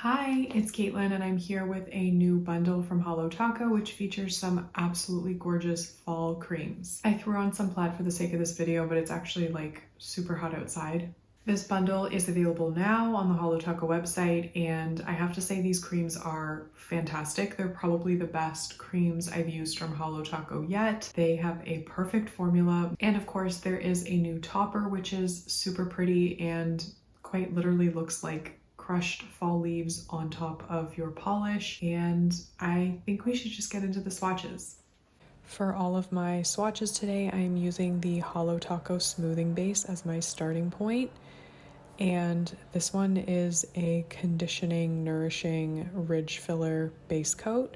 Hi, it's Caitlin and I'm here with a new bundle from Holo Taco which features some absolutely gorgeous fall creams. I threw on some plaid for the sake of this video, but it's actually like super hot outside. This bundle is available now on the Holo Taco website, and I have to say these creams are fantastic. They're probably the best creams I've used from Holo Taco yet. They have a perfect formula, and of course there is a new topper which is super pretty and quite literally looks like crushed fall leaves on top of your polish. And I think we should just get into the swatches. For all of my swatches today, I'm using the Holo Taco Smoothing Base as my starting point. And this one is a conditioning, nourishing ridge filler base coat,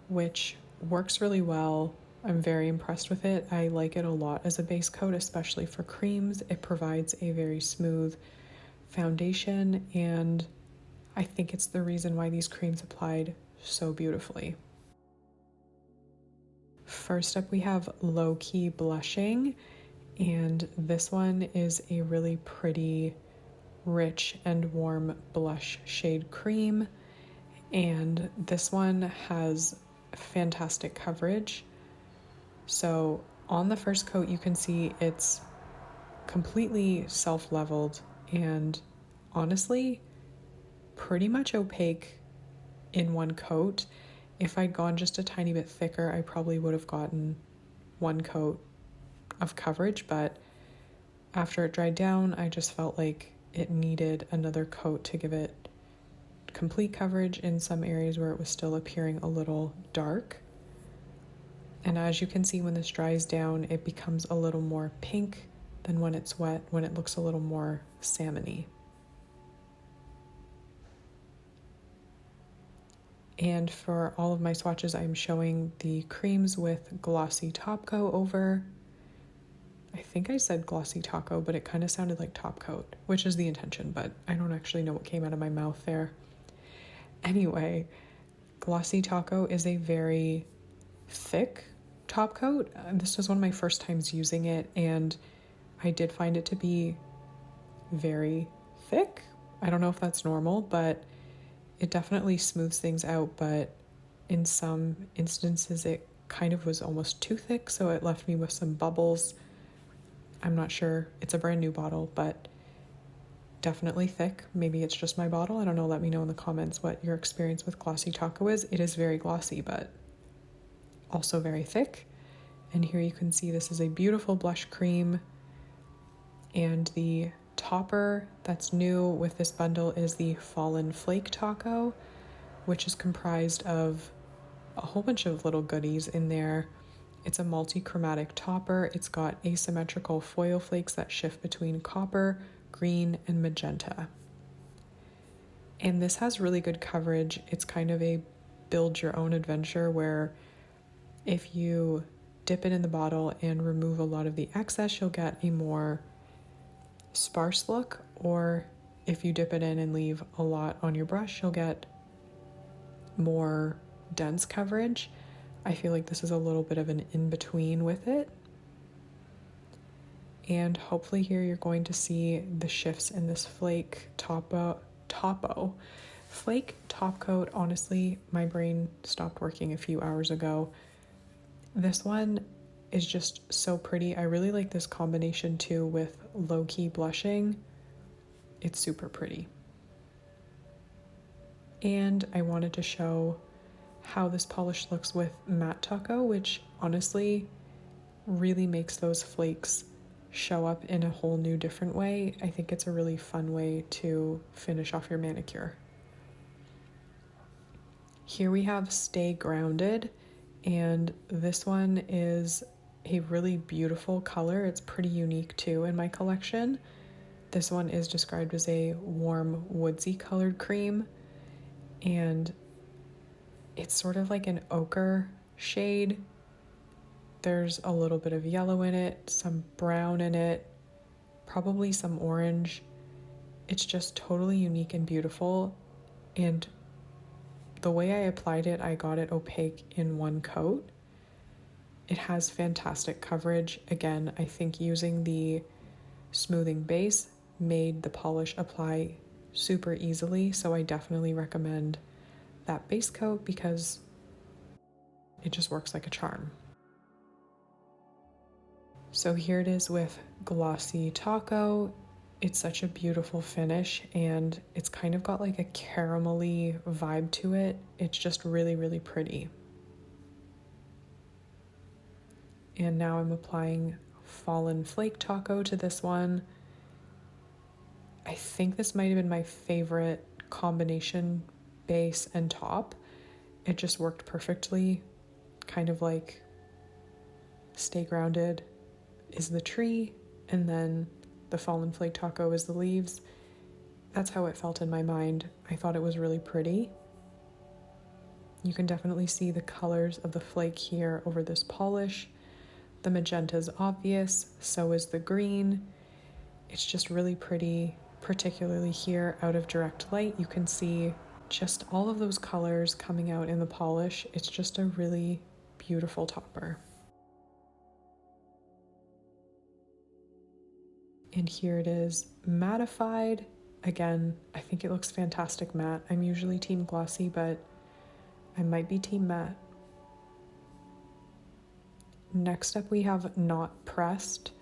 which works really well. I'm very impressed with it. I like it a lot as a base coat, especially for creams. It provides a very smooth foundation, and I think it's the reason why these creams applied so beautifully. First up, we have Lowkey blushing, and this one is a really pretty, rich and warm blush shade cream, and this one has fantastic coverage. So on the first coat you can see it's completely self-leveled and honestly pretty much opaque in one coat. If I'd gone just a tiny bit thicker, I probably would have gotten one coat of coverage, but after it dried down, I just felt like it needed another coat to give it complete coverage in some areas where it was still appearing a little dark. And as you can see, when this dries down, it becomes a little more pink than when it's wet, when it looks a little more salmony. And for all of my swatches, I'm showing the creams with Glossy top coat over. I think I said Glossy Taco, but it kind of sounded like top coat, which is the intention, but I don't actually know what came out of my mouth there. Anyway, Glossy Taco is a very thick top coat. This was one of my first times using it, and I did find it to be very thick. I don't know if that's normal, but it definitely smooths things out, but in some instances it kind of was almost too thick, so it left me with some bubbles. I'm not sure. It's a brand new bottle, but definitely thick. Maybe it's just my bottle. I don't know. Let me know in the comments what your experience with Glossy Taco is. It is very glossy, but also very thick. And here you can see this is a beautiful blush cream. And the topper that's new with this bundle is the Fallen Flake Taco, which is comprised of a whole bunch of little goodies in there. It's a multi-chromatic topper. It's got asymmetrical foil flakes that shift between copper, green, and magenta. And this has really good coverage. It's kind of a build your own adventure where if you dip it in the bottle and remove a lot of the excess, you'll get a more sparse look, or if you dip it in and leave a lot on your brush, you'll get more dense coverage. I feel like this is a little bit of an in-between with it. And hopefully here you're going to see the shifts in this Flake Flake top coat. Honestly, my brain stopped working a few hours ago. This one is just so pretty. I really like this combination too with Lowkey blushing. It's super pretty. And I wanted to show how this polish looks with Matte Taco, which honestly really makes those flakes show up in a whole new different way. I think it's a really fun way to finish off your manicure. Here we have Stay Grounded, and this one is a really beautiful color. It's pretty unique too in my collection. This one is described as a warm woodsy colored cream, and it's sort of like an ochre shade. There's a little bit of yellow in it, some brown in it, probably some orange. It's just totally unique and beautiful. And the way I applied it, I got it opaque in one coat. It has fantastic coverage. Again, I think using the smoothing base made the polish apply super easily, so I definitely recommend that base coat because it just works like a charm. So here it is with Glossy Taco. It's such a beautiful finish and it's kind of got like a caramelly vibe to it. It's just really, really pretty. And now I'm applying Fallen Flake Taco to this one. I think this might have been my favorite combination base and top. It just worked perfectly. Kind of like Stay Grounded is the tree and then the Fallen Flake Taco is the leaves. That's how it felt in my mind. I thought it was really pretty. You can definitely see the colors of the flake here over this polish. The magenta is obvious, so is the green. It's just really pretty, particularly here out of direct light. You can see just all of those colors coming out in the polish. It's just a really beautiful topper. And here it is mattified. Again, I think it looks fantastic matte. I'm usually team glossy, but I might be team matte. Next up we have Not Pressed,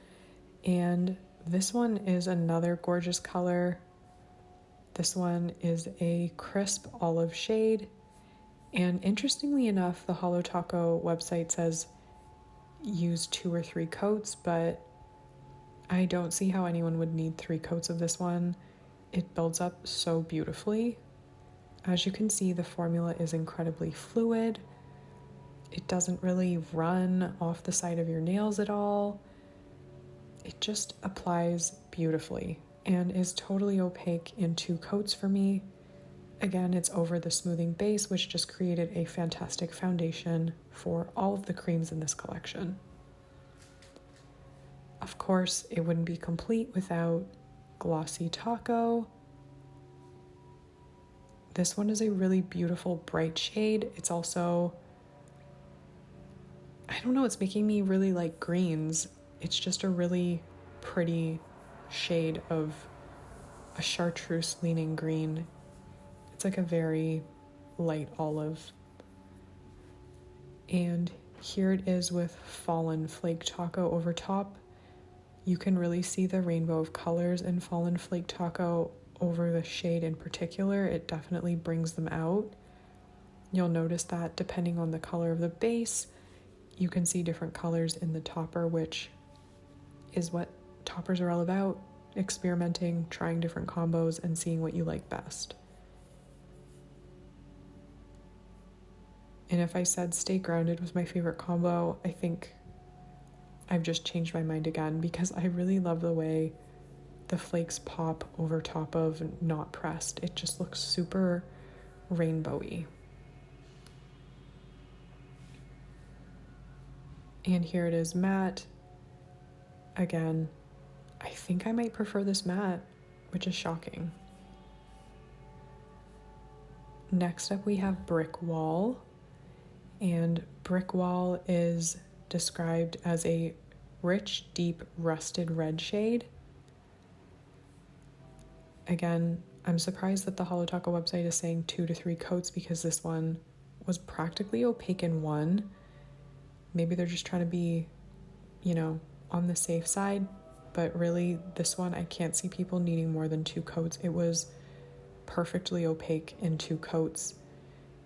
and this one is another gorgeous color. This one is a crisp olive shade, and interestingly enough, the Holo Taco website says use 2 or 3 coats, but I don't see how anyone would need 3 coats of this one. It builds up so beautifully. As you can see, the formula is incredibly fluid. It doesn't really run off the side of your nails at all. It just applies beautifully and is totally opaque in 2 coats for me. Again, it's over the smoothing base, which just created a fantastic foundation for all of the creams in this collection. Of course, it wouldn't be complete without Glossy Taco. This one is a really beautiful bright shade. It's also, I don't know, it's making me really like greens. It's just a really pretty shade of a chartreuse leaning green. It's like a very light olive. And here it is with Fallen Flake Taco over top. You can really see the rainbow of colors in Fallen Flake Taco over the shade in particular. It definitely brings them out. You'll notice that depending on the color of the base, you can see different colors in the topper, which is what toppers are all about. Experimenting, trying different combos, and seeing what you like best. And if I said Stay Grounded was my favorite combo, I think I've just changed my mind again because I really love the way the flakes pop over top of Not Pressed. It just looks super rainbowy. And here it is matte. Again, I think I might prefer this matte, which is shocking. Next up we have Brick Wall. And Brick Wall is described as a rich, deep, rusted red shade. Again, I'm surprised that the Holo Taco website is saying 2 to 3 coats because this one was practically opaque in 1. Maybe they're just trying to be, on the safe side, but really this one I can't see people needing more than 2 coats. It was perfectly opaque in 2 coats.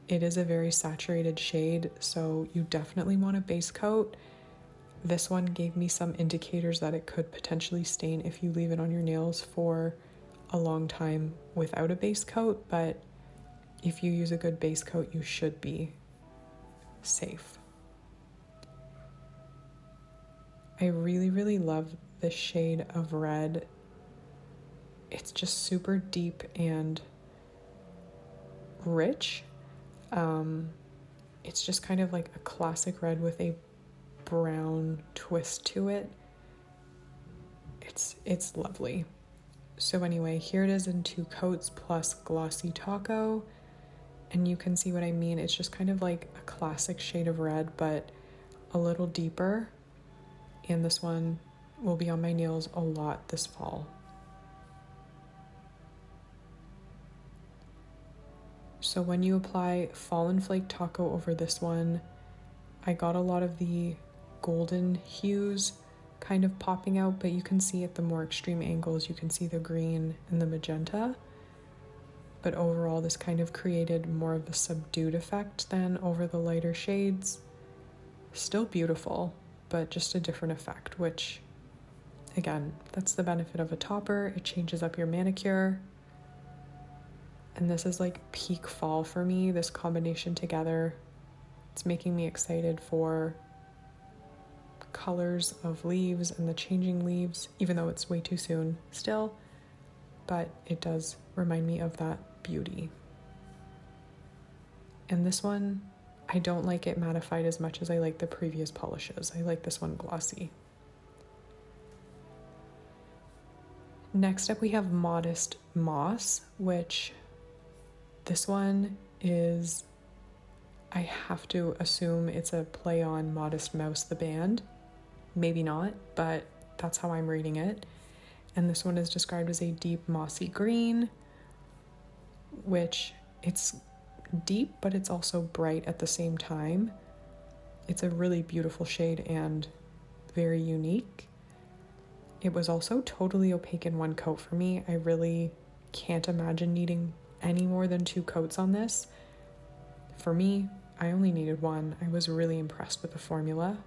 It is a very saturated shade, so you definitely want a base coat. This one gave me some indicators that it could potentially stain if you leave it on your nails for a long time without a base coat, but if you use a good base coat, you should be safe. I really, really love this shade of red. It's just super deep and rich. It's just kind of like a classic red with a brown twist to it. It's lovely. So anyway, here it is in 2 coats plus Glossy Taco, and you can see what I mean. It's just kind of like a classic shade of red, but a little deeper, and this one will be on my nails a lot this fall. So when you apply Fallen Flake Taco over this one, I got a lot of the golden hues kind of popping out, but you can see at the more extreme angles, you can see the green and the magenta. But overall, this kind of created more of a subdued effect than over the lighter shades. Still beautiful, but just a different effect, which, again, that's the benefit of a topper. It changes up your manicure. And this is like peak fall for me, this combination together. It's making me excited for colors of leaves and the changing leaves, even though it's way too soon still, but it does remind me of that beauty. And this one, I don't like it mattified as much as I like the previous polishes. I like this one glossy. Next up, we have Modest Moss, which this one is, I have to assume it's a play on Modest Mouse the band. Maybe not, but that's how I'm reading it. And this one is described as a deep mossy green, which it's deep, but it's also bright at the same time. It's a really beautiful shade and very unique. It was also totally opaque in one coat for me. I really can't imagine needing any more than 2 coats on this. For me, I only needed 1. I was really impressed with the formula.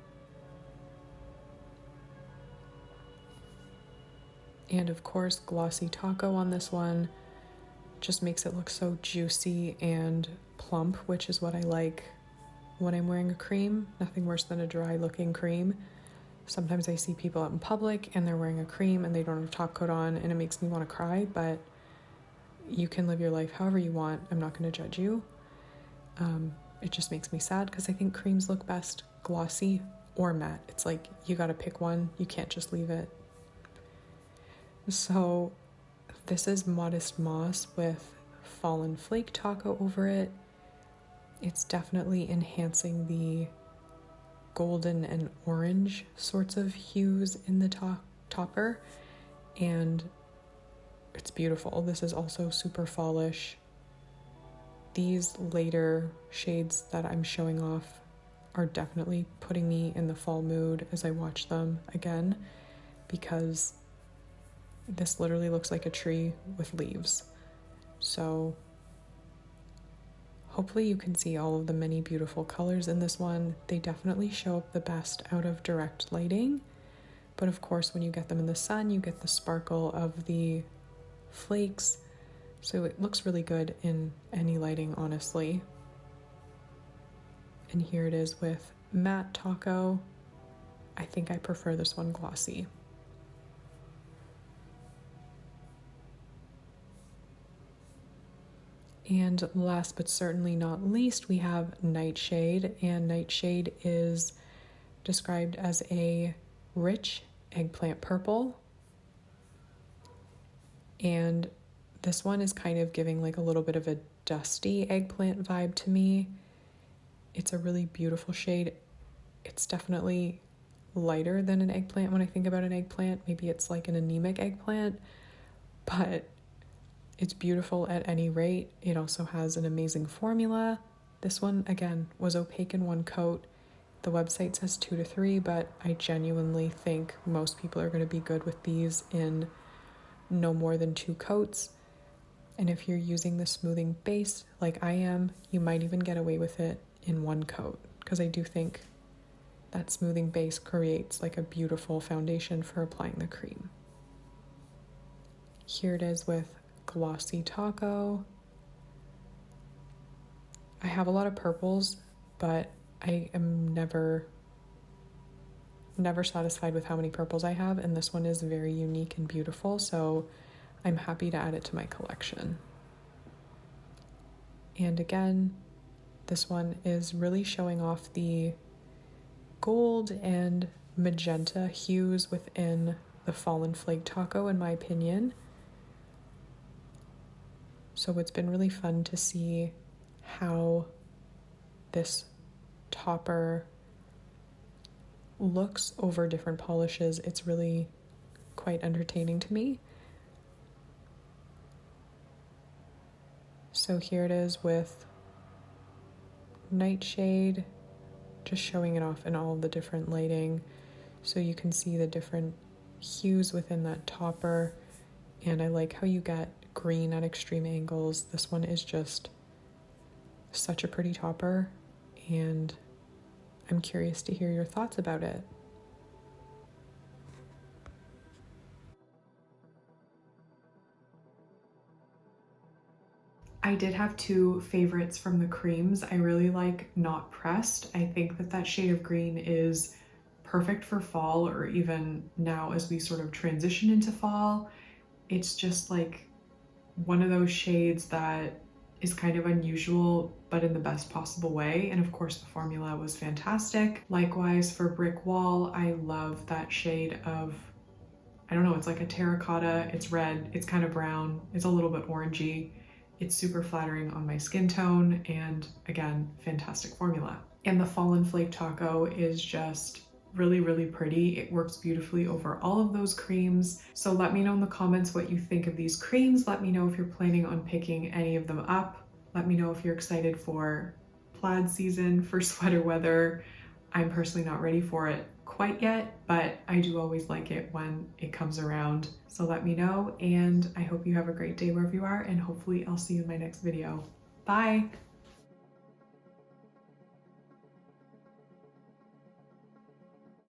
And of course, Glossy Taco on this one just makes it look so juicy and plump, which is what I like when I'm wearing a cream. Nothing worse than a dry looking cream. Sometimes I see people out in public and they're wearing a cream and they don't have a top coat on, and it makes me want to cry, but you can live your life however you want. I'm not going to judge you. It just makes me sad because I think creams look best glossy or matte. It's like you got to pick one. You can't just leave it. So this is Modest Moss with Fallen Flake Taco over it. It's definitely enhancing the golden and orange sorts of hues in the topper, and it's beautiful. This is also super fallish. These later shades that I'm showing off are definitely putting me in the fall mood as I watch them again, because this literally looks like a tree with leaves. So hopefully you can see all of the many beautiful colors in this one. They definitely show up the best out of direct lighting, but of course when you get them in the sun, you get the sparkle of the flakes. So it looks really good in any lighting, honestly. And here it is with Matte Taco. I think I prefer this one glossy. And last but certainly not least, we have Nightshade, and Nightshade is described as a rich eggplant purple. And this one is kind of giving like a little bit of a dusty eggplant vibe to me. It's a really beautiful shade. It's definitely lighter than an eggplant when I think about an eggplant. Maybe it's like an anemic eggplant, but it's beautiful at any rate. It also has an amazing formula. This one, again, was opaque in one coat. The website says 2 to 3, but I genuinely think most people are going to be good with these in no more than 2 coats. And if you're using the smoothing base like I am, you might even get away with it in 1 coat, because I do think that smoothing base creates like a beautiful foundation for applying the cream. Here it is with Glossy Taco. I have a lot of purples, but I am never satisfied with how many purples I have, and this one is very unique and beautiful, so I'm happy to add it to my collection. And again, this one is really showing off the gold and magenta hues within the Fallen Flake Taco, in my opinion. So it's been really fun to see how this topper looks over different polishes. It's really quite entertaining to me. So here it is with Nightshade, just showing it off in all of the different lighting so you can see the different hues within that topper. And I like how you get green at extreme angles. This one is just such a pretty topper, and I'm curious to hear your thoughts about it. I did have two favorites from the creams. I really like Not Pressed. I think that that shade of green is perfect for fall, or even now as we sort of transition into fall. It's just like one of those shades that is kind of unusual, but in the best possible way. And of course the formula was fantastic. Likewise for Brick Wall, I love that shade of, I don't know, it's like a terracotta, it's red, it's kind of brown, it's a little bit orangey. It's super flattering on my skin tone, and again, fantastic formula. And the Fallen Flake Taco is just really, really pretty. It works beautifully over all of those creams. So let me know in the comments what you think of these creams. Let me know if you're planning on picking any of them up. Let me know if you're excited for plaid season, for sweater weather. I'm personally not ready for it quite yet, but I do always like it when it comes around. So let me know, and I hope you have a great day wherever you are, and hopefully I'll see you in my next video. Bye!